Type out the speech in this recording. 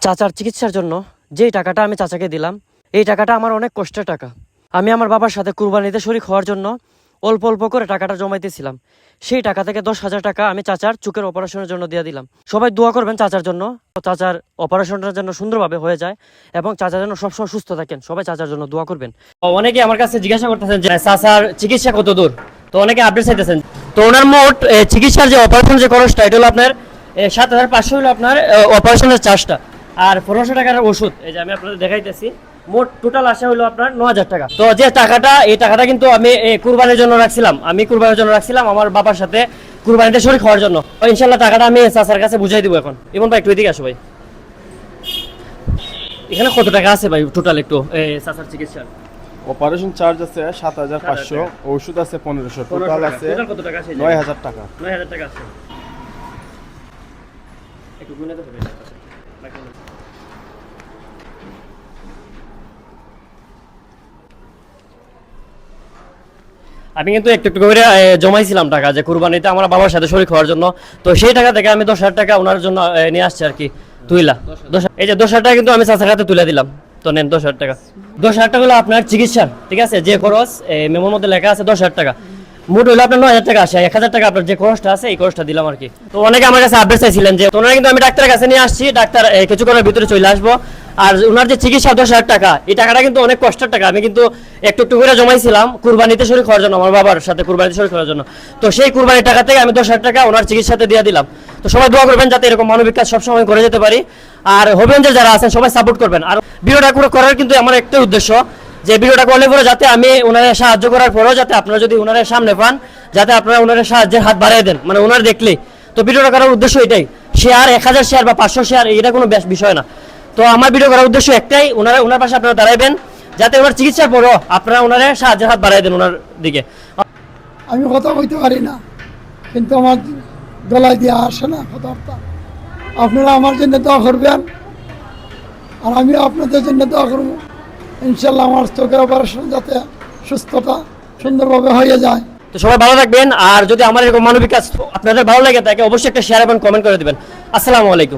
চাচার চিকিৎসার জন্য যেই টাকাটা আমি চাচাকে দিলাম, এই টাকাটা আমার অনেক কষ্টের টাকা। আমি আমার বাবার সাথে কুরবানিতে শরীক হওয়ার জন্য অল্প অল্প করে টাকাটা জমাইতেছিলাম। সেই টাকা থেকে 10,000 টাকা আমি চাচার চোখের অপারেশনের জন্য দিয়ে দিলাম। সবাই দোয়া করবেন চাচার জন্য, চাচার অপারেশনটা যেন সুন্দরভাবে হয়ে যায় এবং চাচা যেন সবসময় সুস্থ থাকেন। সবাই চাচার জন্য দোয়া করবেন। অনেকে আমার কাছে জিজ্ঞাসা করতেছেন যে চাচার চিকিৎসা কত দূর, তো অনেকে আপডেট চাইতেছেন। তো ওনার মোট চিকিৎসার যে অপারেশন যে খরচটা, এটা হলো আপনার 7,500 হলো আপনার অপারেশনের চার্জটা, আর 1500 টাকার ওষুধ। এই যে আমি আপনাদের দেখাইতেছি, মোট টোটাল আসা হলো আপনার 9,000 টাকা। তো যে টাকাটা, এই টাকাটা কিন্তু আমি কুরবানির জন্য রাখছিলাম। আমি কুরবানির জন্য রাখছিলাম আমার বাবার সাথে কুরবানিতে শরীক হওয়ার জন্য। ইনশাল্লাহ টাকাটা আমি চাচার কাছে বুঝাই দিব এখন। ইমন ভাই একটু এদিকে আসো ভাই। এখানে কত টাকা আছে ভাই টোটাল একটু চাচার চিকিৎসার? অপারেশন চার্জ আছে 7,500, ওষুধ আছে 1500, টোটাল আছে কত টাকা আছে? 9,000 টাকা। 9,000 টাকা আছে। একটু গুনে দাও ভাই। আমি কিন্তু একটু একটু করে জমাইছিলাম টাকা, যে কুরবানিতে আমার বাবার সাথে শরীক হওয়ার জন্য। তো সেই টাকা থেকে আমি 10,000 টাকা ওনার জন্য নিয়ে আসছি আর কি, তুইলা। এই যে 10,000 টাকা কিন্তু আমি চাচার হাতে তুলে দিলাম। তো নেন 10,000 টাকা। 10,000 টাকা হলো আপনার চিকিৎসার, ঠিক আছে? যে খরচ মেমোর মধ্যে লেখা আছে 10,000 টাকা, মোট হলো আপনার 9,000 টাকা আসে। 1,000 টাকা আপনার যে খরচটা আছে, এই খরচটা দিলাম আর কি। তো অনেকে আমার কাছে আপডেট চাইছিলেন যে ওনারা কিন্তু আমি ডাক্তারের কাছে নিয়ে আসছি, ডাক্তার কিছুক্ষণের ভিতরে চলে আসবো। আর ওনার যে চিকিৎসা 10,000 টাকা, এই টাকাটা কিন্তু অনেক কষ্টের টাকা। আমি কিন্তু একটু একটু করে জমাইছিলাম কুরবানিতে শরীক হওয়ার জন্য, আমার বাবার সাথে কুরবানিতে শরীক হওয়ার জন্য। তো সেই কুরবানির টাকা থেকে আমি 10,000 টাকা ওনার চিকিৎসাতে দিয়ে দিলাম। তো সবাই দোয়া করবেন যাতে এরকম মানবিক কাজ সবসময় করে যেতে পারি। আর হবেন যে যারা আছেন সবাই সাপোর্ট করবেন। আর ভিডিওটা করার কিন্তু আমার একটাই উদ্দেশ্য, যে ভিডিওটা করলে পরে যাতে আমি ওনাদের সাহায্য করার পরেও যাতে আপনারা যদি ওনাদের সামনে পান, যাতে আপনারা ওনাদের সাহায্যের হাত বাড়িয়ে দেন, মানে ওনার দেখলেই। তো ভিডিওটা করার উদ্দেশ্য এটাই। শেয়ার 1000 শেয়ার বা 500 শেয়ার, এটা কোনো বিষয় না। তো আমার ভিডিও করার উদ্দেশ্য একটাই, ওনার পাশে আপনারা দাঁড়াইবেন, যাতে ওনার চিকিৎসার পরও আপনারা ওনাদের সাহায্যের হাত বাড়িয়ে দেন ওনার দিকে। আমি কথা কইতে পারি না, কিন্তু আমার গলায় দিয়ে আসে না কথাবার্তা। আপনারা আমার জন্য দোয়া করবেন, আর আমি আপনাদের জন্য দোয়া করবো। ইনশাল্লাহ আমার চোখের অপারেশন যাতে সুস্থতা সুন্দরভাবে হয়ে যায়। তো সবাই ভালো থাকবেন। আর যদি আমার এরকম মানবিক কাজ আপনাদের ভালো লাগে থাকে, অবশ্যই একটা শেয়ার এবং কমেন্ট করে দিবেন। আসসালামু আলাইকুম।